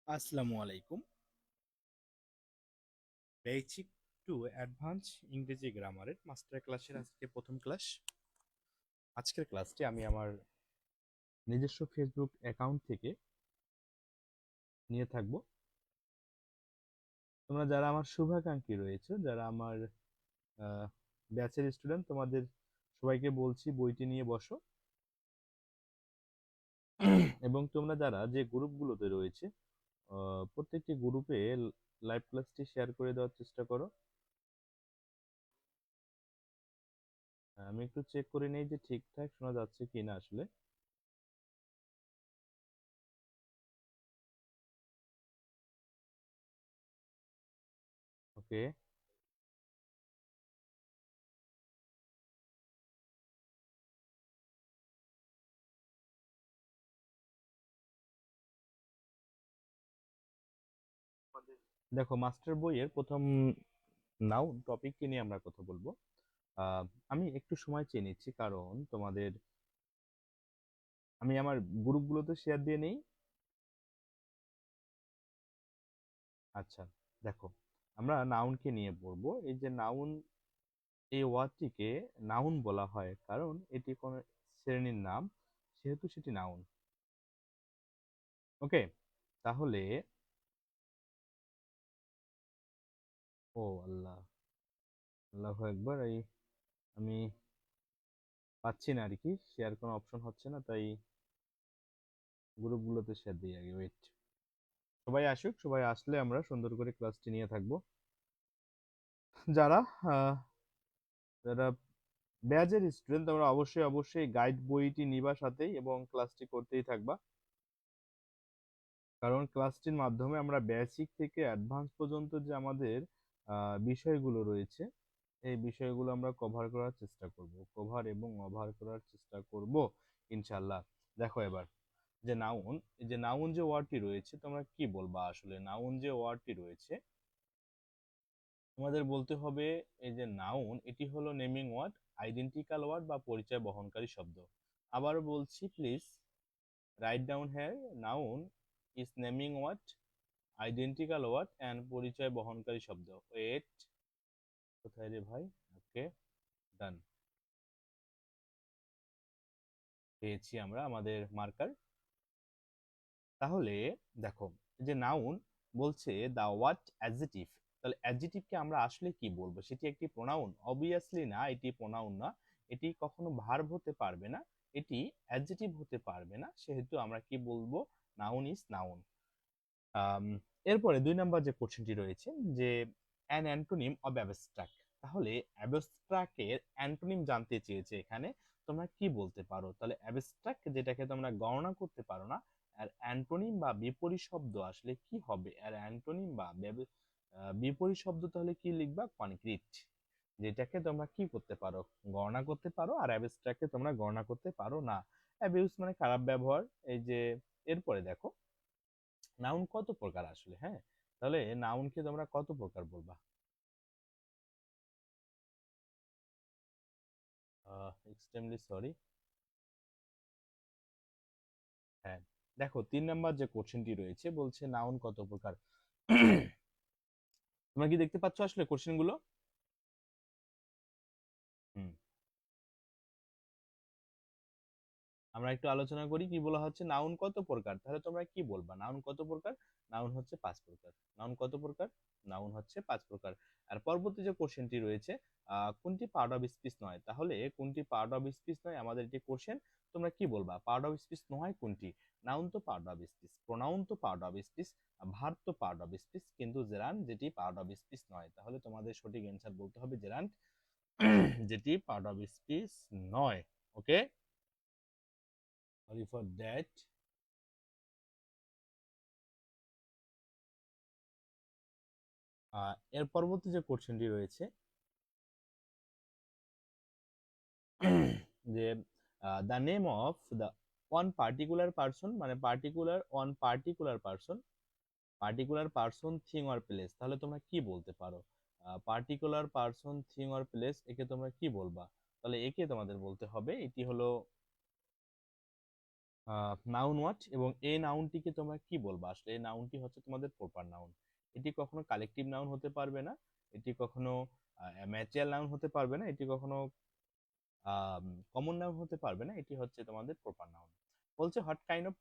আসসালামু আলাইকুম। Basic to advance ইংরেজি গ্রামারের মাস্টার ক্লাসের আজকে প্রথম ক্লাস। আজকের ক্লাসটি আমি আমার নিজস্ব ফেসবুক অ্যাকাউন্ট থেকে নিয়ে থাকব। তোমরা যারা আমার শুভাকাঙ্ক্ষী রয়েছে, যারা আমার ব্যাচের স্টুডেন্ট, তোমাদের সবাইকে বলছি বইটি নিয়ে বসো। এবং তোমরা যারা যে গ্রুপগুলোতে রয়েছে, প্রত্যেকটি গ্রুপে লাইভ ক্লাসটি শেয়ার করে দেওয়ার চেষ্টা করো। আমি একটু চেক করে নেই যে ঠিকঠাক শোনা যাচ্ছে কিনা আসলে। ওকে, দেখো মাস্টার বইয়ের প্রথম নাউন টপিককে নিয়ে আমরা কথা বলবো। আহ, আমি একটু সময় চেয়ে নিচ্ছি, কারণ তোমাদের আমি আমার গ্রুপগুলোতে শেয়ার দিয়ে নেই। আচ্ছা, দেখো আমরা নাউনকে নিয়ে পড়বো। এই যে নাউন, এই ওয়ার্ডটিকে নাউন বলা হয় কারণ এটি কোনো শ্রেণীর নাম, সেহেতু সেটি নাউন। ওকে, তাহলে ও আল্লাহ, আল্লাহ একবার এই আমি পাচ্ছি না আর কি, শেয়ার কোনো অপশন হচ্ছে না, তাই গ্রুপগুলোতে শেয়ার দিই আগে। ওয়েট, সবাই আসুক, সবাই আসলে আমরা সুন্দর করে ক্লাসটি নিয়ে থাকবো। যারা আহ, যারা ব্যাচের স্টুডেন্ট, তোমরা অবশ্যই অবশ্যই গাইড বইটি নিবা সাথেই এবং ক্লাসটি করতেই থাকবা, কারণ ক্লাসটির মাধ্যমে আমরা বেসিক থেকে অ্যাডভান্স পর্যন্ত যে আমাদের বিষয়গুলো রয়েছে, এই বিষয়গুলো আমরা কভার করার চেষ্টা করব, কভার এবং ওভার করার চেষ্টা করব ইনশাল্লাহ। দেখো এবার যে নাউন, এই যে নাউন যে ওয়ার্ডটি রয়েছে, তোমরা কি বলবা আসলে? নাউন যে ওয়ার্ডটি রয়েছে, তোমাদের বলতে হবে এই যে নাউন, এটি হলো নেমিং ওয়ার্ড, আইডেন্টিক্যাল ওয়ার্ড বা পরিচয় বহনকারী শব্দ। আবারও বলছি, please write down here, noun is naming word, identical word and পরিচয় বহনকারী শব্দ। ওয়েট, কোথায় রে ভাই? ওকে, ডান, পেয়েছি আমরা আমাদের মার্কার। তাহলে দেখো, এই যে নাউন বলছে দা ওয়ার্ড অ্যাডজেটিভ, তাহলে অ্যাডজেটিভকে আমরা আসলে কি বলবো? সেটি একটি প্রোনাউন? অবভিয়াসলি না, এটি প্রোনাউন না, এটি কখনো ভার্ব হতে পারবে না, এটি অ্যাডজেটিভ হতে পারবে না, সেহেতু আমরা কি বলবো? Noun is noun. আম, এরপরে 2 নম্বর যে কোশ্চেনটি রয়েছে, যে অ্যান অ্যান্টোনিম অব অ্যাবস্ট্রাক্ট, তাহলে অ্যাবস্ট্রাক্টের অ্যান্টোনিম জানতে চেয়েছে এখানে। তোমরা কি বলতে পারো? তাহলে অ্যাবস্ট্রাক্ট যেটাকে তোমরা গণনা করতে পারো না, আর অ্যান্টোনিম বা বিপরীত শব্দ আসলে কি হবে? আর অ্যান্টোনিম বা বিপরীত শব্দ তাহলে কি লিখবা? কনক্রিট, যেটাকে তোমরা কি করতে পারো? গণনা করতে পারো, আর অ্যাবস্ট্রাক্টকে তোমরা গণনা করতে পারো না। অ্যাবিউজ মানে খারাপ ব্যবহার। এই যে এরপরে দেখো, নাউন কত প্রকার আসলে? হ্যাঁ, তাহলে নাউনকে তোমরা কত প্রকার বলবা? Extremely sorry. হ্যাঁ, দেখো 3 নম্বর যে কোশ্চেনটি রয়েছে বলছে নাউন কত প্রকার। তোমরা কি দেখতে পাচ্ছ আসলে কোশ্চেন গুলো? হুম, আমরা একটু আলোচনা করি কি বলা হচ্ছে নাউন কত প্রকার। তাহলে তোমরা কি বলবা? নাউন কত প্রকার? নাউন হচ্ছে 5 প্রকার। নাউন কত প্রকার? নাউন হচ্ছে 5 প্রকার। আর পরবর্তী যে কোশ্চেনটি রয়েছে, কোনটি পার্ট অফ স্পিচ নয়? তাহলে কোনটি পার্ট অফ স্পিচ নয় আমাদের এটি কোশ্চেন। তোমরা কি বলবা? পার্ট অফ স্পিচ নয় কোনটি? নাউন তো পার্ট অফ স্পিচ, প্রোনাউন তো পার্ট অফ স্পিচ, ভার্ব তো পার্ট অফ স্পিচ, কিন্তু জেরান্ড যেটি পার্ট অফ স্পিচ নয়। তাহলে তোমাদের সঠিক অ্যান্সার বলতে হবে জেরান্ড, যেটি পার্ট অফ স্পিচ নয়। Okay, sorry for that. এর পরবর্তী যে কোশ্চেনটি রয়েছে যে the name of the one particular person, মানে particular person thing or place, তাহলে তোমরা কি বলতে পারো? Particular person thing or place, একে তোমরা কি বলবা? তাহলে একে তোমাদের বলতে হবে এটি হলো নাউন ওয়াচ, এবং এই নাউনটিকে তোমরা কি বলবা? আসলে এই নাউনটি হচ্ছে তোমাদের প্রপার নাউন। এটি কখনো কালেকটিভ নাউন হতে পারবে না, এটি কখনো ম্যাটেরিয়াল নাউন হতে পারবে না, এটি কখনো কমন নাউন হতে পারবে না, এটি হচ্ছে তোমাদের প্রপার নাউন। বলছে what kind of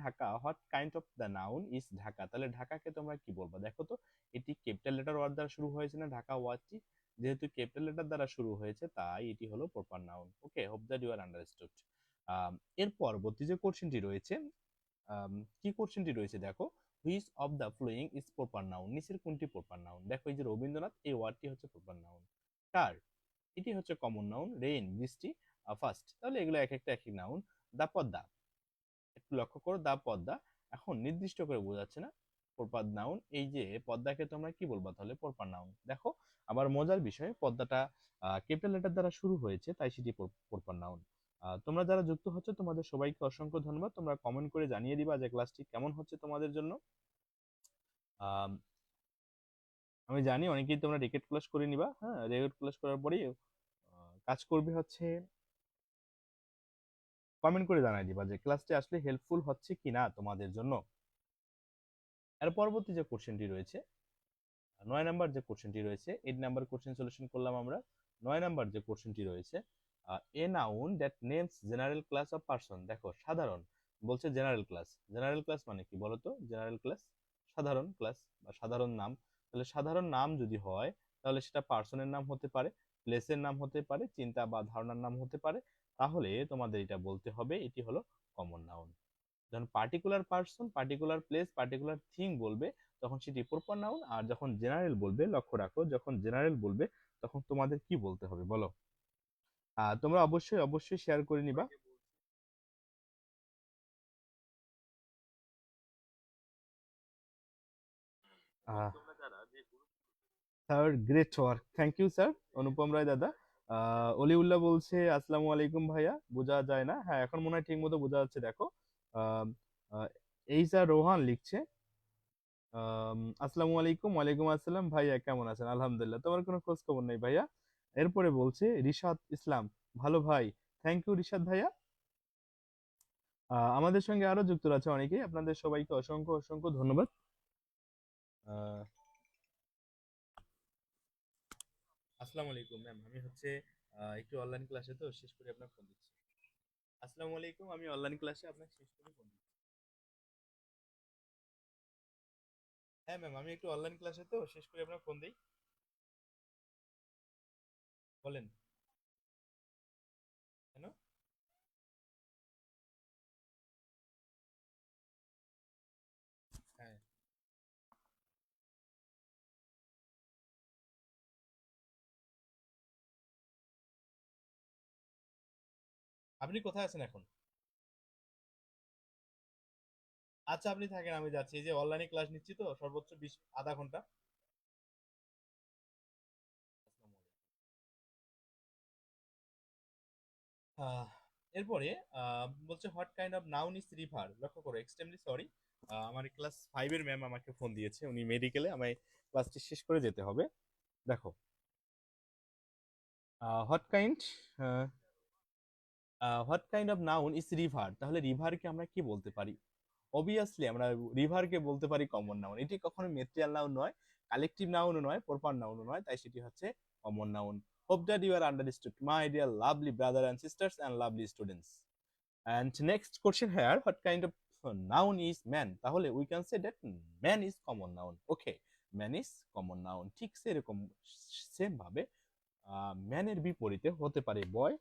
Dhaka, what kind of the noun is Dhaka, তাহলে ঢাকাকে তোমরা কি বলবা? দেখো তো, এটি ক্যাপিটাল লেটার ওয়ার্ড দ্বারা শুরু হয়েছে না ঢাকা ওয়ার্ডটি? যেহেতু ক্যাপিটাল লেটার দ্বারা শুরু হয়েছে তাই এটি হলো proper noun. Okay, hope that you are understood. এর পরবর্তী যে কোশ্চেনটি রয়েছে, কি কোশ্চেনটি রয়েছে দেখো, which of the following is proper noun, নিচের কোনটি প্রপার নাউন? দেখো, এই যে রবীন্দ্রনাথ, এই ওয়ার্ডটি হচ্ছে প্রপার নাউন। কার, এটি হচ্ছে কমন নাউন। রেইন, বৃষ্টি, ফার্স্ট, তাহলে এগুলো এক একটা একই নাউন। দা পদ্মা, একটু লক্ষ্য করো, দা পদ্মা এখন নির্দিষ্ট করে বোঝাচ্ছে না প্রপার নাউন। এই যে পদ্মাকে তোমরা কি বলবা তাহলে? Proper noun. দেখো, আবার মজার বিষয়, পদ্মাটা ক্যাপিটাল লেটার দ্বারা শুরু হয়েছে তাই সেটি প্রপার নাউন। তোমরা যারা যুক্ত হচ্ছে তোমাদের সবাইকে অসংখ্য ধন্যবাদ। তোমরা কমেন্ট করে জানিয়ে দিবা যে ক্লাসটি কেমন হচ্ছে তোমাদের জন্য। আম, আমি জানি অনেকেই তোমরা রেকর্ড ক্লাস করে নিবা, হ্যাঁ, রেকর্ড ক্লাস করার পরেই কাজ করবে হচ্ছে কমেন্ট করে জানাই দিবা যে ক্লাসটি আসলে হেল্পফুল হচ্ছে কিনা তোমাদের জন্য। এর পরবর্তী যে কোশ্চেনটি রয়েছে, 9 নাম্বার যে কোশ্চেনটি রয়েছে, 8 নাম্বার কোশ্চেন সলিউশন করলাম আমরা। 9 নাম্বার যে কোশ্চেনটি রয়েছে, a noun that names general class of person, দেখো সাধারণ বলছে জেনারেল ক্লাস। জেনারেল ক্লাস মানে কি বলতো? জেনারেল ক্লাস সাধারণ ক্লাস বা সাধারণ নাম। তাহলে সাধারণ নাম যদি হয় তাহলে সেটা পার্সনের নাম হতে পারে, প্লেসের নাম হতে পারে, চিন্তা বা ধারণার নাম হতে পারে। তাহলে তোমাদের এটা বলতে হবে এটি হলো কমন নাউন। যখন particular person, particular place, particular thing বলবে তখন সেটি প্রপার নাউন। আর যখন জেনারেল বলবে, লক্ষ্য রাখো, যখন জেনারেল বলবে তখন তোমাদের কি বলতে হবে বলো? তোমরা অবশ্যই অবশ্যই শেয়ার করে নিবা। Sir, great work, thank you sir. Anupam Roy দাদা। অলিউল্লাহ বলছে আসসালামু আলাইকুম ভাইয়া, বোঝা যায় না, হ্যাঁ এখন মনে হয় ঠিক মতো বোঝা যাচ্ছে। দেখো, আহ, আহ, এই স্যার রোহান লিখছে আসসালামু আলাইকুম। ওয়ালাইকুম আসসালাম ভাইয়া, কেমন আছেন? আলহামদুলিল্লাহ, তোমার কোনো খোঁজ খবর নেই ভাইয়া। এরপরে বলছে রিশাদ ইসলাম, ভালো ভাই, থ্যাংক ইউ রিশাদ ভাইয়া। আমাদের সঙ্গে আরো যুক্ত আছে অনেকেই, আপনাদের সবাইকে অসংখ্য অসংখ্য ধন্যবাদ। আহ, আসসালামু আলাইকুম ম্যাম, আমি হচ্ছে একটু অনলাইন ক্লাসে তো শেষ করে আপনার ফোন দিচ্ছি। আসসালামু আলাইকুম, আমি অনলাইন ক্লাসে আপনার শেষ করে ফোন দিচ্ছি। হ্যাঁ ম্যাম, আমি একটু অনলাইন ক্লাসে তো শেষ করে আপনার ফোন দিই। বলেন কেন? হ্যাঁ, আপনি কোথায় আছেন এখন? আচ্ছা, আপনি থাকেন, আমি যাচ্ছি, এই যে অনলাইনে ক্লাস নিচ্ছি তো সর্বোচ্চ 20 আধা ঘন্টা। আসসালামু আলাইকুম। এরপরে বলছে what kind of noun is river, লক্ষ্য করো, এক্সট্রিমলি সরি, আমার ক্লাস 5-এর ম্যাম আমাকে ফোন দিয়েছে, উনি মেডিকেলে, আমায় ক্লাসটি শেষ করে যেতে হবে। দেখো, what kind what kind of noun is river, তাহলে রিভারকে আমরা কি বলতে পারি? অবভিয়াসলি আমরা রিভারকে বলতে পারি কমন নাউন। এটি কখনো মেটেরিয়াল নাউন নয়, কালেকটিভ নাউনও নয়, প্রপার নাউনও নয়, তাই সেটি হচ্ছে common noun. Hope that you are understood my dear lovely brother and sisters and lovely students. And next question here, what kind of noun is man, তাহলে we can say that man is common noun. Okay, man is common noun. ঠিক সেরকম same ভাবে ম্যানের বিপরীতে হতে পারে বয়,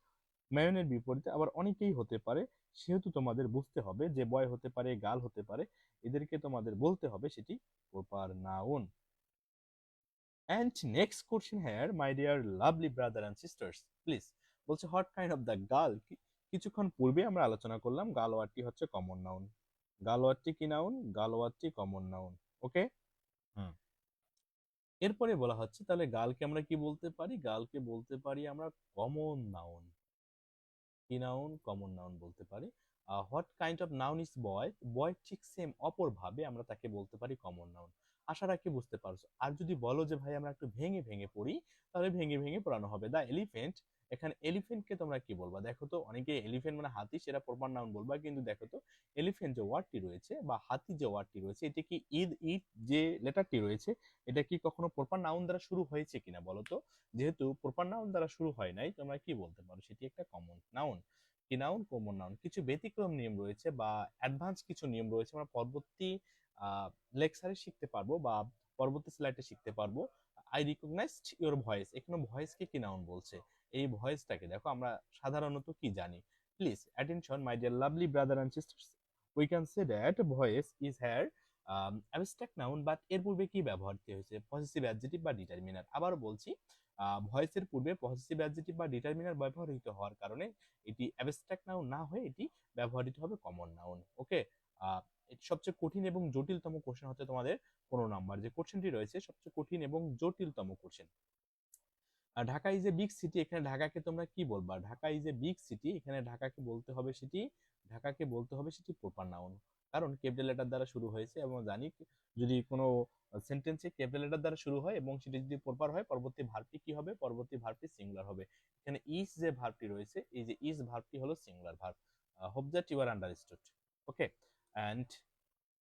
ম্যানের বিপরীতে আবার অনেকেই হতে পারে। সেহেতু তোমাদের বুঝতে হবে যে বয় হতে পারে, গার্ল হতে পারে, এদেরকে তোমাদের বলতে হবে সেটি proper noun. And next question here, my dear lovely brother and sisters, please, বলছে what kind of the girl, কিছুক্ষণ পূর্বে আমরা আলোচনা করলাম গার্ল ওয়ার্ডটি হচ্ছে কমন নাউন। গার্ল ওয়ার্ডটি কি নাউন? গার্ল ওয়ার্ডটি কমন নাউন। ওকে, হুম, এরপরে বলা হচ্ছে তাহলে গার্লকে আমরা কি বলতে পারি, গার্লকে বলতে পারি আমরা কমন নাউন। কি নাউন? কমন নাউন বলতে পারি। What kind of noun is boy, boy ঠিক সেম অপর ভাবে আমরা তাকে বলতে পারি কমন নাউন। আশা রাখি বুঝতে পারছো। আর যদি বলো যে ভাই আমরা একটু ভেঙে ভেঙে পড়ি, তাহলে ভেঙে ভেঙে পড়ানো হবে। দা এলিফেন্ট, এখানে এলিফেন্টকে তোমরা কি বলবা? দেখো তো, অনেকে এলিফেন্ট মানে হাতি সেটা প্রপার নাউন বলবা, কিন্তু দেখো তো এলিফেন্ট যে ওয়ার্ডটি রয়েছে বা হাতি যে ওয়ার্ডটি রয়েছে, এটা কি ইট যে লেটারটি রয়েছে, এটা কি কখনো প্রপার নাউন দ্বারা শুরু হয়েছে কিনা বলো তো? যেহেতু প্রপার নাউন দ্বারা শুরু হয় নাই, তোমরা কি বলতে পারো সেটি একটা কমন নাউন। কি নাউন? Common noun. কিছু ব্যতিক্রম নিয়ম রয়েছে বা অ্যাডভান্স কিছু নিয়ম রয়েছে, আমরা পরবর্তী লেকচারে শিখতে পারবো বা পরবর্তী স্লাইডে শিখতে পারবো। আই রিকগনাইজড ইওর ভয়েস, এখানে ভয়েসকে কি নাউন বলছে? এই ভয়েসটাকে দেখো আমরা সাধারণত কি জানি। Please attention my dear lovely brother and sisters, we can say that voice is here abstract noun, but এর পূর্বে কি ব্যবহৃত হয়েছে? পজিটিভ অ্যাডজেক্টিভ বা ডিটারমিনার। আবার বলছি, ভয়েসের পূর্বে পজিটিভ অ্যাডজেক্টিভ বা ডিটারমিনার ব্যবহৃত হওয়ার কারণে এটি অ্যাবস্ট্রাক্ট নাউন না হয়ে এটি ব্যবহৃত হবে কমন নাউন। ওকে, এটি সবচেয়ে কঠিন এবং জটিলতম কোশ্চেন হচ্ছে তোমাদের 15 নাম্বার যে কোশ্চেনটি রয়েছে, সবচেয়ে কঠিন এবং জটিলতম question. Dhaka is a big city, এখানে ঢাকাকে তোমরা কি বলবা? Dhaka is a big city, এখানে ঢাকাকে বলতে হবে সেটি, ঢাকাকে বলতে হবে সেটি প্রপার নাউন, কারণ ক্যাপিটাল লেটার দ্বারা শুরু হয়েছে এবং জানি যদি কোনো সেন্টেন্সে ক্যাপিটাল লেটার দ্বারা শুরু হয় এবং সেটি যদি প্রপার হয়, পরবর্তী ভার্বটি কি হবে? পরবর্তী ভার্বটি সিঙ্গুলার হবে। এখানে ইজ যে ভার্বটি রয়েছে, এই যে ইজ ভার্বটি হলো singular verb. Hope that you are understood. Okay, and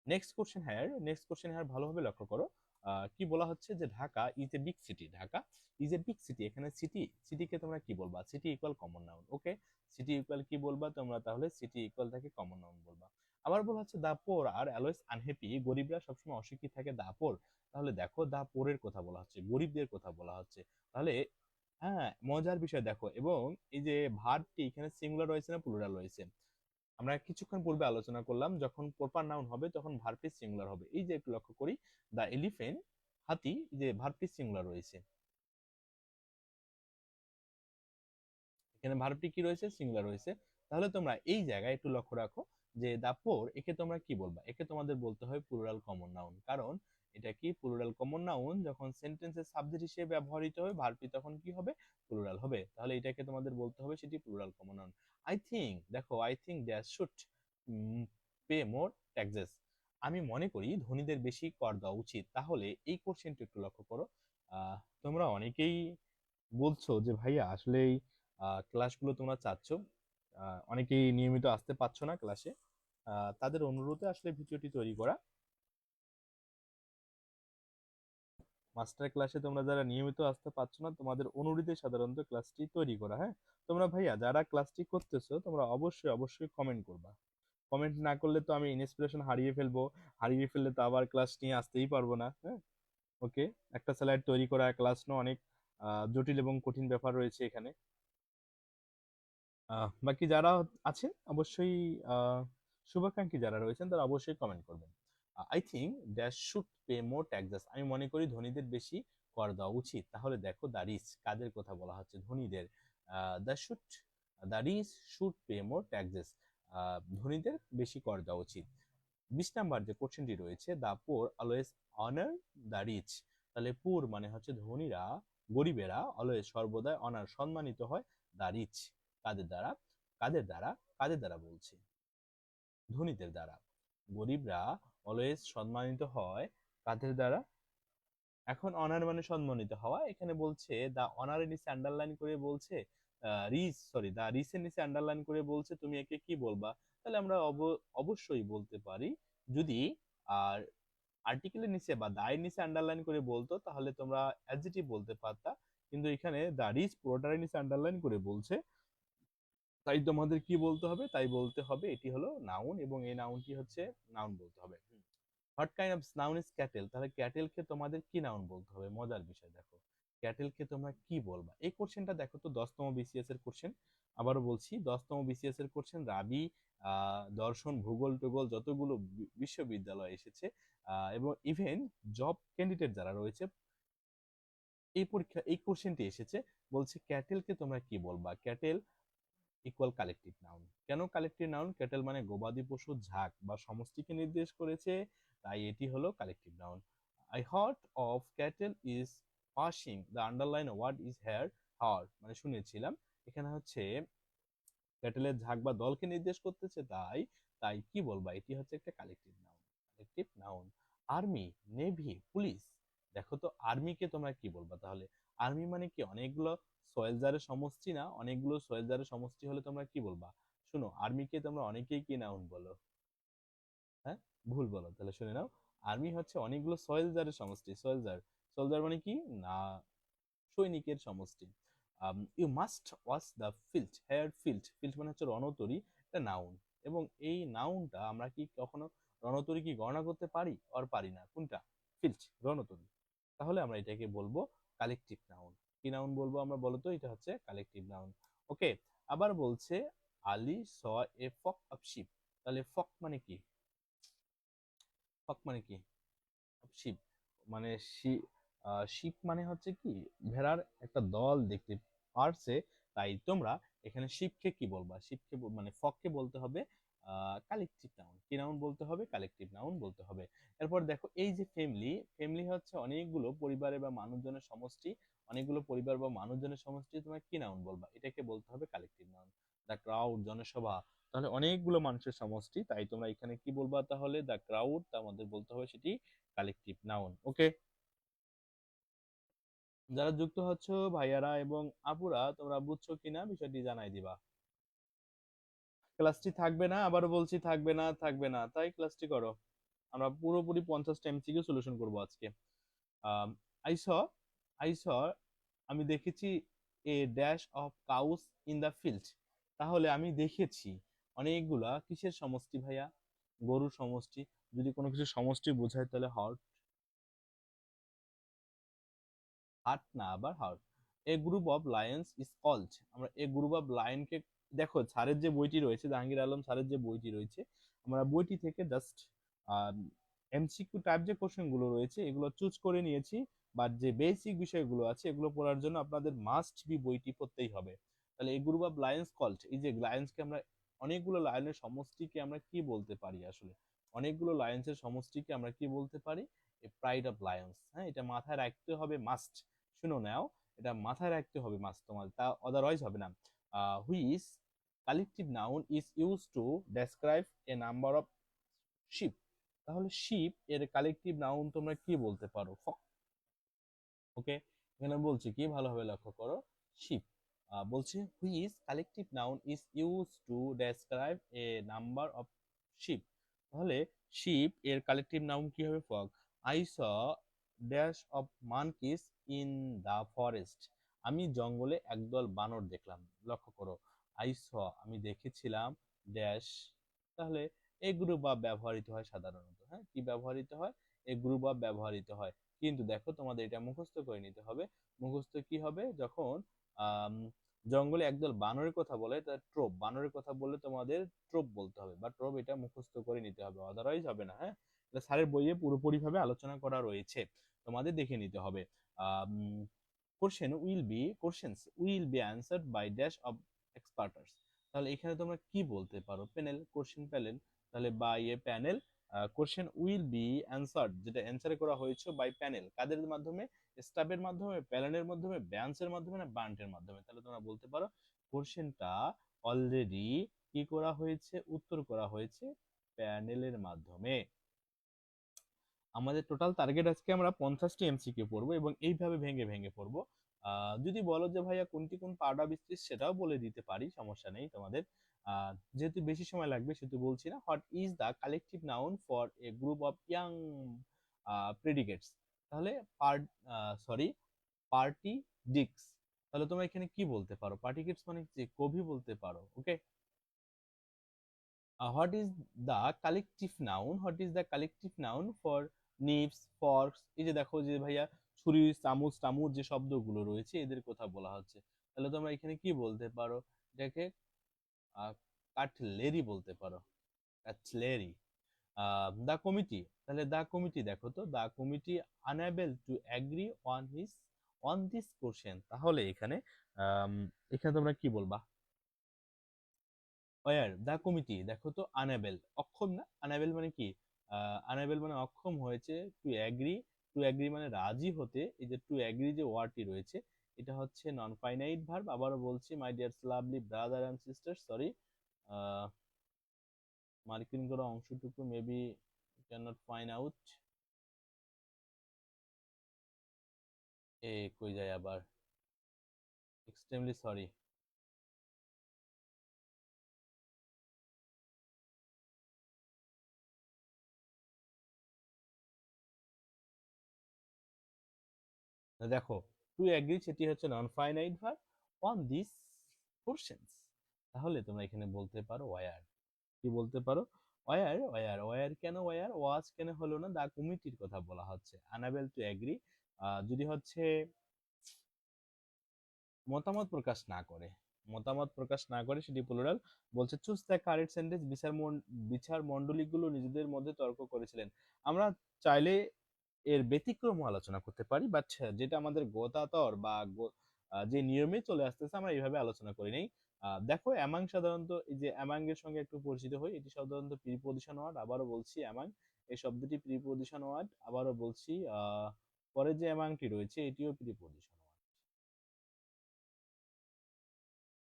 next question here ভালোভাবে লক্ষ্য করো। কি বলা হচ্ছে যে Dhaka is a big city, Dhaka is a big city, এখানে সিটিকে তোমরা কি বলবা? City equal common noun. Okay, city equal কি বলবা তোমরা? তাহলে সিটি ইকুয়াল থাকে কমন নাউন বলবা। আবার বলা হচ্ছে দা পোর আর অলওয়েজ আনহ্যাপি, গরিবরা সবসময় অসুখী থাকে। দা পোর, তাহলে দেখো দা পোরের কথা বলা হচ্ছে, গরিবদের কথা বলা হচ্ছে। তাহলে হ্যাঁ, মজার বিষয় দেখো, এবং এই যে ভার্বটি এখানে সিঙ্গুলার রয়েছে না প্লুরাল রয়েছে? আমরা কিছুক্ষণ পূর্বে আলোচনা করলাম যখন প্রপার নাউন হবে তখন ভার্বটি সিঙ্গুলার হবে। এই যে একটু লক্ষ্য করি, দা এলিফেন্ট, হাতি, যে ভার্বটি সিঙ্গুলার রয়েছে, এখানে ভার্বটি কি রয়েছে? সিঙ্গুলার রয়েছে। তাহলে তোমরা এই জায়গায় একটু লক্ষ্য রাখো যে দা পোর, একে তোমরা কি বলবা? একে তোমাদের বলতে হয় প্লুরাল কমন নাউন, কারণ এটা কি প্লুরাল কমন নাউন, যখন সেন্টেন্সের সাবজেক্ট হিসেবে ব্যবহৃত হবে ভার্বটি তখন কি হবে? প্লুরাল হবে। তাহলে এটাকে তোমাদের বলতে হবে সেটি plural common noun. I think, দেখো I think that should pay more taxes, আমি মনে করি ধনীদের বেশি কর দেওয়া উচিত। তাহলে এই কোশ্চেনটা একটু লক্ষ্য করো। তোমরা অনেকেই বলছো যে ভাইয়া আসলেই ক্লাসগুলো তোমরা চাচ্ছ, অনেকেই নিয়মিত আসতে পারছো না ক্লাসে, তাদের অনুরোধে আসলে ভিডিওটি তৈরি করা। মাস্টার ক্লাসে তোমরা যারা নিয়মিত আসতে পারছো না, তোমাদের অনুরোধে সাধারণত ক্লাসটি তৈরি করা। হ্যাঁ, তোমরা ভাইয়া যারা ক্লাসটি করতেছো তোমরা অবশ্যই অবশ্যই কমেন্ট করবা। কমেন্ট না করলে তো আমি ইন্সপিরেশন হারিয়ে ফেলবো, হারিয়ে ফেললে তো আবার ক্লাস নিয়ে আসতেই পারবো না। হ্যাঁ, ওকে, একটা স্লাইড তৈরি করা ক্লাস নিয়ে অনেক জটিল এবং কঠিন ব্যাপার রয়েছে এখানে। বাকি যারা আছেন অবশ্যই, আহ, শুভাকাঙ্ক্ষী যারা রয়েছেন তারা অবশ্যই কমেন্ট করবেন। I think that should pay more taxes, আমি মনে করি ধনীদের বেশি কর দেওয়া উচিত। তাহলে দেখো দ্য রিচ, কাদের কথা বলা হচ্ছে? ধনীদের। The should, the rich should pay more taxes, ধনীদের বেশি কর দেওয়া উচিত। 20 নাম্বার যে কোশ্চেনটি রয়েছে, দা পোর অলওয়েজ অনার দ্য রিচ, তাহলে পুর মানে হচ্ছে ধনীরা, গরিবেরা অলওয়েজ সর্বদাই অনার সম্মানিত হয়, দ্য রিচ কাদের দ্বারা? কাদের দ্বারা? কাদের দ্বারা বলছে? ধনীদের দ্বারা। গরিবরা অলওয়েজ সম্মানিত হয় কাদের দ্বারা? এখন অনার মানে সম্মানিত হওয়া, এখানে বলছে দা অনারের নিচে আন্ডারলাইন করে বলছে দা রিচের নিচে আন্ডারলাইন করে বলছে তুমি একে কি বলবা? তাহলে আমরা অবশ্যই বলতে পারি, যদি আর আর্টিকেলের নিচে বা দায়ের নিচে আন্ডারলাইন করে বলতো তাহলে তোমরা অ্যাডজেক্টিভ বলতে পারতা, কিন্তু এখানে দা রিচ পুরোটার নিচে আন্ডারলাইন করে বলছে, তাই তোমাদের কি বলতে হবে? তাই বলতে হবে এটি হলো নাউন এবং এই নাউনটি হচ্ছে নাউন বলতে হবে। What kind of noun is cattle, তাহলে ক্যাটেলকে তোমাদের কি নাউন বলতে হবে? মজার বিষয় দেখো, ক্যাটেলকে তোমরা কি বলবা? এই কোশ্চেনটা দেখো তো 10তম বিসিএস এর কোশ্চেন। আবারও বলছি 10তম বিসিএস এর কোশ্চেন। রাবি দর্শন, ভূগোল টুগোল যতগুলো বিশ্ববিদ্যালয় এসেছে, এবং ইভেন জব ক্যান্ডিডেট যারা রয়েছে, এই পরীক্ষা এই কোশ্চেনটি এসেছে, বলছে ক্যাটেলকে তোমরা কি বলবা? Cattle equal collective noun. কেন কালেকটিভ নাউন? ক্যাটেল মানে গবাদি পশুর ঝাঁক বা সমষ্টিকে নির্দেশ করেছে, তাই এটি হলো collective noun. A herd of cattle is passing, the underline word is here herd, মানে শুনেছিলাম, এখানে হচ্ছে ক্যাটেলের ঝাঁক বা দলকে নির্দেশ করতেছে, তাই তাই কি বলবা, এটি হচ্ছে একটা collective noun. Collective noun. Army, navy, police, দেখো তো আর্মিকে তোমরা কি বলবা তাহলে? আর্মি মানে কি অনেকগুলো সোয়েলজারের সমষ্টি না? অনেকগুলো সোয়েলজারের সমষ্টি হলে তোমরা কি বলবা? শুনো, আর্মিকে তোমরা অনেকেই কি নাউন বলো? হ্যাঁ, ভুল বলো, তাহলে শুনে নাও। আর্মি হচ্ছে অনেকগুলো সোয়েলজারের সমষ্টি। সোয়েলজার, সোলজার মানে কি না, সৈনিকের সমষ্টি। You must watch the fleet, here fleet, fleet মানে হচ্ছে রণতরী, এটা নাউন। এবং এই নাউনটা আমরা কি কখনো রণতরী কি গণনা করতে পারি আর পারি না? কোনটা? ফিল্ড, রণতরী। তাহলে আমরা এটাকে বলবো কালেকটিভ নাউন। কি নাউন বলবো আমরা, বলো তো? এটা হচ্ছে কালেকটিভ নাউন। ওকে। আবার বলছে আলী স এ ফক অফ শিপ, তাহলে ফক মানে কি? ফক মানে কি? শিপ মানে শিপ মানে হচ্ছে কি ভেড়ার একটা দল দেখতে পারছে, তাই তোমরা এখানে শিপকে কি বলবা? শিপকে মানে ফককে বলতে হবে কালেকটিভ নাউন। কি নাউন বলতে হবে? কালেকটিভ নাউন বলতে হবে। এরপর দেখো এই যে ফ্যামিলি, ফ্যামিলি হচ্ছে অনেকগুলো পরিবারের বা মানুষজনের সমষ্টি। অনেকগুলো পরিবার বা মানুষজনের সমষ্টি, তোমরা কি নাউন বলবা? এটাকে বলতে হবে কালেকটিভ নাউন। দ্য ক্রাউড, জনসভা, তাহলে অনেকগুলো মানুষের সমষ্টি, তাই তোমরা এখানে কি বলবা তাহলে? দ্য ক্রাউড, আমাদের বলতে হবে সেটি কালেকটিভ নাউন। ওকে। যারা যুক্ত হচ্ছ ভাইয়ারা এবং আপুরা, তোমরা বুঝছো কিনা বিষয়টি জানাই দিবা। ক্লাসটি থাকবে না, আবারও বলছি থাকবে না, থাকবে না, তাই ক্লাসটি করো। আমরা পুরোপুরি 50টা এমসিকিউ সলিউশন করব আজকে। আই স আই স আমি দেখেছি a dash of cows in the field, তাহলে আমি দেখেছি অনেকগুলা কিসের সমষ্টি ভাইয়া? গরুর সমষ্টি। যদি কোনো কিছু সমষ্টি বোঝায় তাহলে হর্স, হার্ট না, আবার herd. A group of lions is called, আমরা এ গ্রুপ অফ লায়নকে, দেখো স্যারের যে বইটি রয়েছে, জাহাঙ্গীর আলম স্যারের যে বইটি রয়েছে, আমরা বইটি থেকে জাস্ট এমসিকিউ টাইপ যে কোশ্চেন গুলো রয়েছে এগুলো চুজ করে নিয়েছি, বাট যে বেসিক বিষয়গুলো আছে এগুলো পড়ার জন্য আপনাদের মাস্ট বি বইটি পড়তেই হবে। তাহলে এ গ্রুপ অফ লায়ন্স কল্ড, এই যে লায়ন্সকে আমরা, অনেকগুলো লায়নের সমষ্টিকে আমরা কি বলতে পারি আসলে? অনেকগুলো লায়ন্সের সমষ্টিকে আমরা কি বলতে পারি? A pride of Lions. হ্যাঁ, এটা মাথায় রাখতে হবে মাস্ট। শুনো নাও, এটা মাথায় রাখতে হবে মাস্ট তোমার, তা আদারওয়াইজ হবে না। Which collective noun is use to describe a number of ship, তাহলে শিপ এর কালেকটিভ নাউন তোমরা কি বলতে পারো? ওকে, এখানে বলছি কি, ভালোভাবে লক্ষ্য করো। শিপ বলছে which collective noun is use to describe a number of ship, তাহলে শিপ এর কালেকটিভ নাউন কি হবে? ফগ। I saw dash of monkeys in the forest, আমি জঙ্গলে একদল বানর দেখলাম। লক্ষ্য করো, আই স আমি দেখেছিলাম ড্যাশ, তাহলে এ গ্রুপ বা ব্যবহৃত হয় সাধারণত। হ্যাঁ, কি ব্যবহৃত হয়? এ গ্রুপ বা ব্যবহৃত হয়। কিন্তু দেখো তোমাদের এটা মুখস্থ করে নিতে হবে। মুখস্থ কি হবে? যখন আম, জঙ্গলে একদল বানরের কথা বলে, তার ট্রোপ, বানরের কথা বললে তোমাদের ট্রোপ বলতে হবে বা ট্রোপ, এটা মুখস্থ করে নিতে হবে, আদারওয়াইজ হবে না। হ্যাঁ, এটা স্যারের বইয়ে পুরোপুরি ভাবে আলোচনা করা রয়েছে, তোমাদের দেখে নিতে হবে। Questions will be answered by dash of experts, তাহলে এখানে তোমরা কি বলতে পারো? প্যানেল, কোশ্চেন প্যানেল, তাহলে by a panel. Question will be answered, যেটা অ্যান্সার করা হয়েছে বাই প্যানেল, কাদের মাধ্যমে? স্টাফের মাধ্যমে, প্যানেলের মাধ্যমে, ব্যান্সের মাধ্যমে, না বান্টের মাধ্যমে? তাহলে তোমরা বলতে পারো কোশ্চেনটা অলরেডি কি করা হয়েছে? উত্তর করা হয়েছে প্যানেলের মাধ্যমে। আমাদের টোটাল টার্গেট আজকে আমরা 50টি এমসিকিউ পড়বো এবং এইভাবে ভেঙে ভেঙে পড়বো। যদি বলো যে ভাইয়া কোনটি কোন পার্ট অফ স্পিচ, সেটাও বলে দিতে পারি, সমস্যা নেই তোমাদের। যেহেতু বেশি সময় লাগবে সেহেতু বলছি না। What is the collective noun for a group of young প্রেডিকেটস, তাহলে পার্ট, সরি, পার্টি ডিক্স, তাহলে তোমরা এখানে কি বলতে পারো? পার্টিকেটস মানে যে কবি বলতে পারো। Okay. What is the collective noun for nips, forks, এই যে দেখো যে ভাইয়া ছুরি, চামচ, টামুচ যে শব্দগুলো রয়েছে এদের কথা বলা হচ্ছে, তাহলে তোমরা এখানে কি বলতে পারো? এটাকে কাটলেরি বলতে পারো, কাটলেরি। দ্য কমিটি, তাহলে দ্য কমিটি, দেখো তো, the committee unable to agri on this question, তাহলে এখানে এখানে তোমরা কি বলবা? ওয়ার দ্য কমিটি, দেখো তো, আনএবল, অক্ষম না? আনএবল মানে কি? আনএবল মানে অক্ষম হয়েছে টু এগ্রি টু অ্যাগ্রি মানে রাজি হতে, এই যে টু অ্যাগ্রি যে ওয়ার্ডটি রয়েছে এটা হচ্ছে নন ফাইনাইট ভার্ব। আবারও বলছি my dear lovely brother and sister, sorry marking করা অংশটুকু maybe can not find out, কই যায় আবার, এক্সট্রিমলি সরি। দেখো টু অ্যাগ্রি সেটি হচ্ছে non finite verb on this portions. তাহলে তোমরা এখানে বলতে পারো ওয়ার, কি বলতে পারো, ওয়ার। ওয়ার ওয়ার কেন, ওয়ার ওয়াজ কেন হলো না, দা কমিটির কথা বলা হচ্ছে। আনাবেল টু অ্যাগ্রি যদি হচ্ছে মতামত প্রকাশ না করে, মতামত প্রকাশ না করে সেটি প্লুরাল। বলছে চুজ দ্য কারেক্ট সেন্টেন্স, বিচার মণ্ডলীগুলো নিজেদের মধ্যে তর্ক করেছিলেন। আমরা চাইলে এর ব্যতিক্রম আলোচনা করতে পারি, বাট যেটা আমাদের গোতাতর বা যে নিয়মে চলে আসতেছে আমরা এইভাবে আলোচনা করি নাই। দেখো অ্যামাং সাধারণত, এই যে অ্যামাং এর সঙ্গে একটু পরিচিত হই, এটি সাধারণত প্রিপোজিশন ওয়ার্ড। আবারও বলছি অ্যামাং এই শব্দটি প্রিপোজিশন ওয়ার্ড। আবারও বলছি পরে যে অ্যামাংটি রয়েছে এটিও প্রিপোজিশন ওয়ার্ড।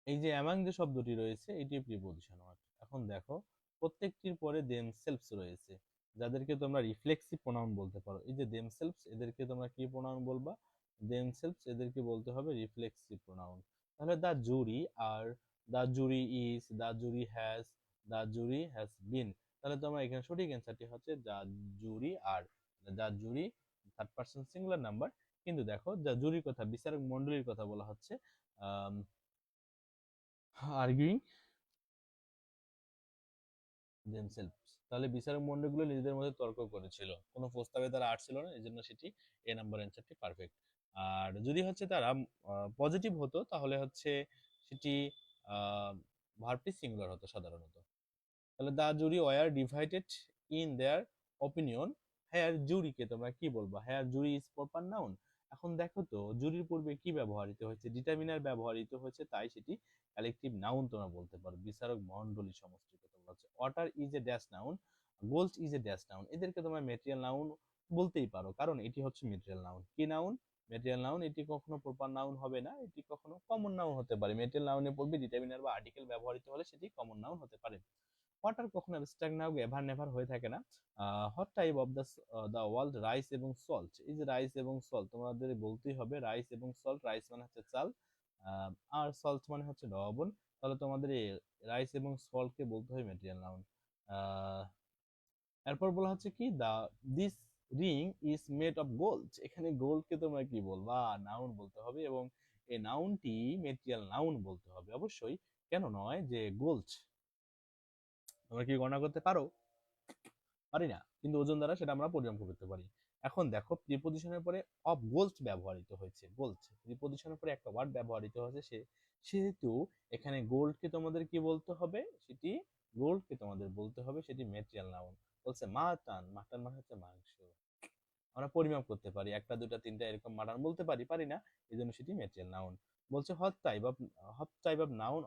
এই যে অ্যামাং যে শব্দটি রয়েছে এটি প্রিপোজিশন ওয়ার্ড। এখন দেখো প্রত্যেকটির পরে দেমসেলফস রয়েছে, যাদেরকে তোমরা রিফ্লেক্সিভ প্রোনাউন বলতে পারো। এই যে দেমসেলফস এদেরকে তোমরা কি প্রোনাউন বলবা, দেমসেলফস এদেরকে বলতে হবে রিফ্লেক্সিভ প্রোনাউন। তাহলে the jury are, the jury is, the jury has, the jury has been. তাহলে তোমরা এখানে সঠিক অ্যান্সারটি হচ্ছে the jury are, the jury third person singular number. কিন্তু দেখো দা জুরির কথা, বিচারক মণ্ডলীর কথা বলা হচ্ছে, আর্গুইং দেমসেলফস। তাহলে বিচারক মণ্ডলীগুলো নিজেদের মধ্যে তর্ক করেছিল, কোনো প্রস্তাবে তারা আসছিল না, এই জন্য সেটি এ নাম্বার অ্যান্সারটি পারফেক্ট। আর যদি হচ্ছে তারা পজিটিভ হতো তাহলে হচ্ছে সেটি ভার্বটি সিঙ্গুলার হতো সাধারণত। তাহলে the jury were divided in their opinion, here জুরিকে তোমরা কি বলবা, here jury is proper noun. এখন দেখো তো জুরির পূর্বে কি ব্যবহৃত হয়েছে, ডিটারমিনার ব্যবহৃত হয়েছে, তাই সেটি কালেকটিভ নাউন তোমরা বলতে পারো। বিচারক মণ্ডলী সমষ্টিকে তোমরা হচ্ছে water is a dash noun, gold is a dash noun, এদেরকে তোমরা মেটেরিয়াল নাউন বলতেই পারো, কারণ এটি হচ্ছে মেটেরিয়াল নাউন। কি নাউন, মেটেরিয়াল নাউন। এটি কখনো প্রপার নাউন হবে না, এটি কখনো কমন নাউন হতে পারে। মেটেরিয়াল নাউনের পূর্বে ডিটারমিনার বা আর্টিকেল ব্যবহৃত হলে সেটি কমন নাউন হতে পারে। ওয়াটার কখনো অ্যাবস্ট্রাক্ট নাউন এভার নেভার হয়ে থাকে না। Hot type of the world, rice এবং সল্ট। এই যে রাইস এবং সল্ট তোমাদের বলতেই হবে, রাইস এবং সল্ট। রাইস মানে হচ্ছে চাল, আর সল্ট মানে হচ্ছে লবণ। তাহলে তোমাদের এই রাইস এবং সল্টকে বলতে হবে মেটেরিয়াল নাউন। এরপর বলা হচ্ছে কি, the this ring is made of gold. এখানে গোল্ডকে তোমরা কি বলবা, নাউন বলতে হবে, এবং এই নাউনটি মেটেরিয়াল নাউন বলতে হবে অবশ্যই। কেন নয়, যে গোল্ড তোমরা কি গণনা করতে পারো, পারি না, কিন্তু ওজন দ্বারা সেটা আমরা পরিমাপ করতে পারি। এখন দেখো প্রিপোজিশনের পরে অফ গোল্ড ব্যবহৃত হয়েছে, গোল্ড প্রিপোজিশনের পরে একটা ওয়ার্ড ব্যবহৃত হয়েছে, সেহেতু এখানে গোল্ডকে তোমাদের কি বলতে হবে, সেটি গোল্ডকে তোমাদের বলতে হবে সেটি মেটেরিয়াল নাউন। বলছে মাটন, মাটন মানে হচ্ছে মাংস। আমরা পরিমাপ করতে পারি, একটা দুটা তিনটা এরকম মাটন বলতে পারি, পারি না, এই জন্য সেটি মেটেরিয়াল নাউন। বলছে hot type of noun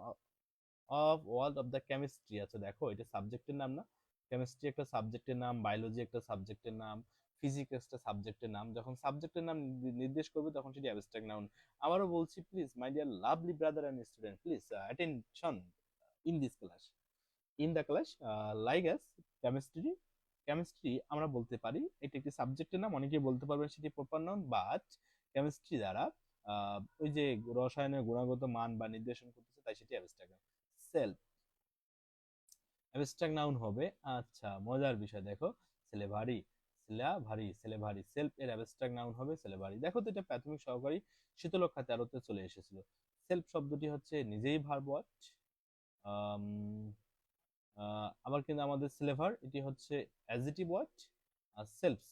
of world of the chemistry. আচ্ছা দেখো এটা সাবজেক্টের নাম না, কেমিস্ট্রি একটা সাবজেক্টের নাম, বায়োলজি একটা সাবজেক্টের নাম, ফিজিক্স একটা সাবজেক্টের নাম। যখন সাবজেক্টের নাম নির্দেশ করবে তখন সেটি অ্যাবস্ট্রাক্ট নাউন। আবারও বলছি, please my dear lovely brother and student, please attention in this class, in the class. Like as chemistry, chemistry আমরা বলতে পারি এটি একটি সাবজেক্টের নাম, অনেকেই বলতে পারবেন সেটি প্রপার নাউন, বাট কেমিস্ট্রি দ্বারা ওই যে রসায়নের গুণগত মান বা নির্দেশন করতেছে, তাই সেটি abstract noun. Self abstract noun হবে। আচ্ছা মজার বিষয় দেখো, স্লেভারি, স্লেভারি, স্লেভারি, সেলফ এর অ্যাবস্ট্রাক্ট নাউন হবে স্লেভারি। দেখো তো এটা প্রাথমিক সহকারী শীতলক্ষা 13-তে চলে এসেছিল। সেলফ শব্দটি হচ্ছে নিজেই ভার্ব ওয়ার্ড। আবার কিন্তু আমাদের স্লেভার এটি হচ্ছে অ্যাডজেক্টিভ ওয়ার্ড, আর সেলফস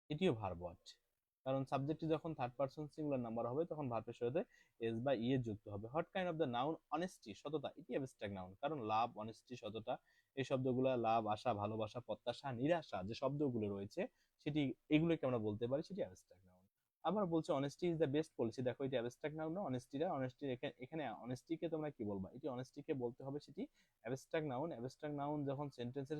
এটিও ভার্ব ওয়ার্ড। কারণ সাবজেক্টটি যখন থার্ড পারসন সিঙ্গুলার নাম্বার হবে তখন ভার্বের সাথে এস বা ই এর যুক্ত হবে। What kind of the noun, honesty সততা, এটি অ্যাবস্ট্রাক্ট নাউন, কারণ লাভ, অনেস্টি, সততা এই শব্দগুলো, লাভ, আশা, ভালোবাসা, প্রত্যাশা, নিরাশা যে শব্দগুলো রয়েছে সেটি, এগুলোকে আমরা বলতে পারি সেটি অ্যাবস্ট্রাক্ট নাউন। আবার বলছে honesty is the best policy. দেখো এটি অ্যাবস্ট্রাক্ট নাউন না, অনেস্টিটা, অনেস্টি এখানে অনেস্টিকে তোমরা কি বলবা, এটি অনেস্টিকে বলতে হবে সেটি অ্যাবস্ট্রাক্ট নাউন। অ্যাবস্ট্রাক্ট নাউন যখন সেন্টেন্সের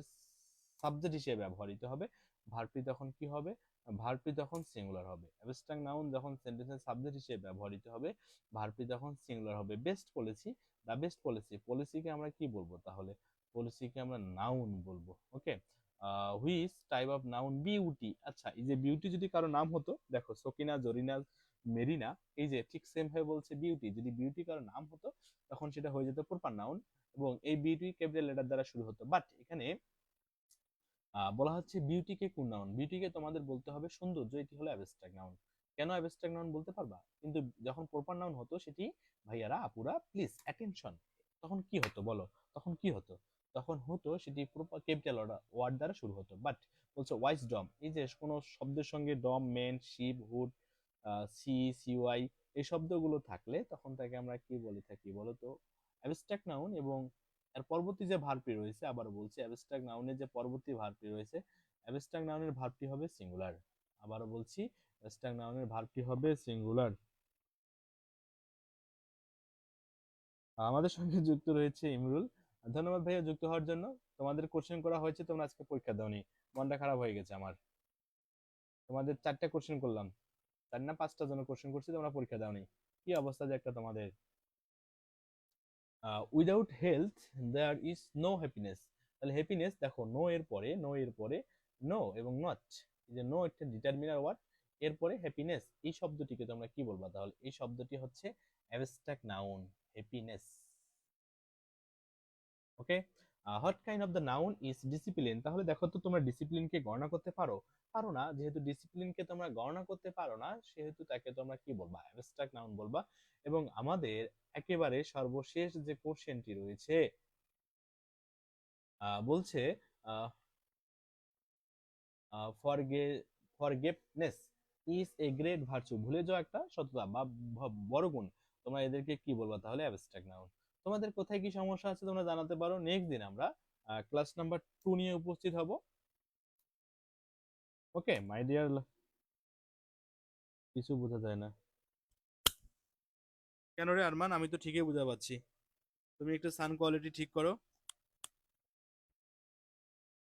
সাবজেক্ট হিসেবে ব্যবহৃত হবে ভার্বটি তখন কি হবে? ভার্বটি তখন সিঙ্গুলার হবে। অ্যাবস্ট্রাক্ট নাউন যখন সেন্টেন্সের সাবজেক্ট হিসেবে ব্যবহৃত হবে, ভার্বটি তখন সিঙ্গুলার হবে। Best policy, the best policy, পলিসিকে আমরা কি বলবো তাহলে? পলিসিকে আমরা নাউন বলবো। Okay, which type of noun? Beauty. আচ্ছা, এই যে বিউটি যদি কারো নাম হতো, দেখো সকিনা, জরিনা, মেরিনা, এই যে ঠিক সেম ভাবে বলছে বিউটি, যদি বিউটি কারো নাম হতো তখন সেটা হয়ে যেত প্রপার নাউন, এবং এই বিউটি ক্যাপিটাল লেটার দ্বারা শুরু হতো। বাট এখানে বলা হচ্ছে বিউটিকে কোন নাউন? বিউটিকে তোমাদের বলতে হবে সৌন্দর্য, এটি হলো অ্যাবস্ট্রাক্ট নাউন। কেন অ্যাবস্ট্রাক্ট নাউন বলতে পারবা? কিন্তু যখন প্রপার নাউন হতো সেটি, ভাইয়ারা আপুরা প্লিজ অ্যাটেনশন, তখন কি হতো বলো? তখন কি হতো? তখন হতো সেটি প্রপার ক্যাপিটাল ওয়ার্ড দ্বারা শুরু হতো। বাট বলছে ওয়াইজ ডম, এই যে কোনো শব্দের সঙ্গে dom, men, ship, hood, C, CY এই শব্দগুলো থাকলে তখন তাকে আমরা কি বলে থাকি বলো তো? Abstract noun. এবং এর পরবর্তী যে ভার্বটি রয়েছে, আবার বলছি অ্যাবস্ট্রাক্ট নাউনের যে পরবর্তী ভার্বটি রয়েছে, অ্যাবস্ট্রাক্ট নাউনের ভার্বটি হবে সিঙ্গুলার। আবারও বলছি, অ্যাবস্ট্রাক্ট নাউনের ভার্বটি হবে সিঙ্গুলার। আমাদের সঙ্গে যুক্ত রয়েছে ইমরুল, ধন্যবাদ ভাইয়া যুক্ত হওয়ার জন্য। তোমাদের কোশ্চেন করা হয়েছে, তোমরা আজকে পরীক্ষা দাওনি, মনটা খারাপ হয়ে গেছে আমার। তোমাদের 4টা কোশ্চেন করলাম, 4 না 5টা জন কোশ্চেন করছি, তোমরা পরীক্ষা দাওনি। কি অবস্থা যে একটা তোমাদের! Without health there is no happiness. তাহলে হ্যাপিনেস, দেখো নো এর পরে, নো এর পরে নো এবং নট, এই যে নো একটা ডিটারমিনার ওয়ার্ড, এরপরে হ্যাপিনেস, এই শব্দটিকে তোমরা কি বলবা তাহলে? এই শব্দটি হচ্ছে abstract noun, happiness. Okay, what kind of the noun is discipline? তাহলে দেখো তো তোমরা ডিসিপ্লিনকে গণনা করতে পারো? পারো না। যেহেতু ডিসিপ্লিনকে তোমরা গণনা করতে পারো না, সেহেতু তাকে তোমরা কি বলবা? অ্যাবস্ট্রাক্ট নাউন বলবা। এবং আমাদের একেবারে সর্বশেষ যে কোশ্চেনটি রয়েছে, বলছে ফরগেটনেস ইজ এ গ্রেট ভার্চু, ভুলে যাওয়া একটা সততা বা বড় গুণ। তোমরা এদেরকে কি বলবা তাহলে? Abstract noun. তোমাদের কোথায় কি সমস্যা আছে তোমরা জানাতে পারো। নেক্সট দিন আমরা ক্লাস নাম্বার 2 নিয়ে উপস্থিত হব। ওকে মাই ডিয়ার, কিছু বোঝা যায় না কেন রে আরমান? আমি তো ঠিকই বুঝা পাচ্ছি। তুমি একটু সাউন্ড কোয়ালিটি ঠিক করো।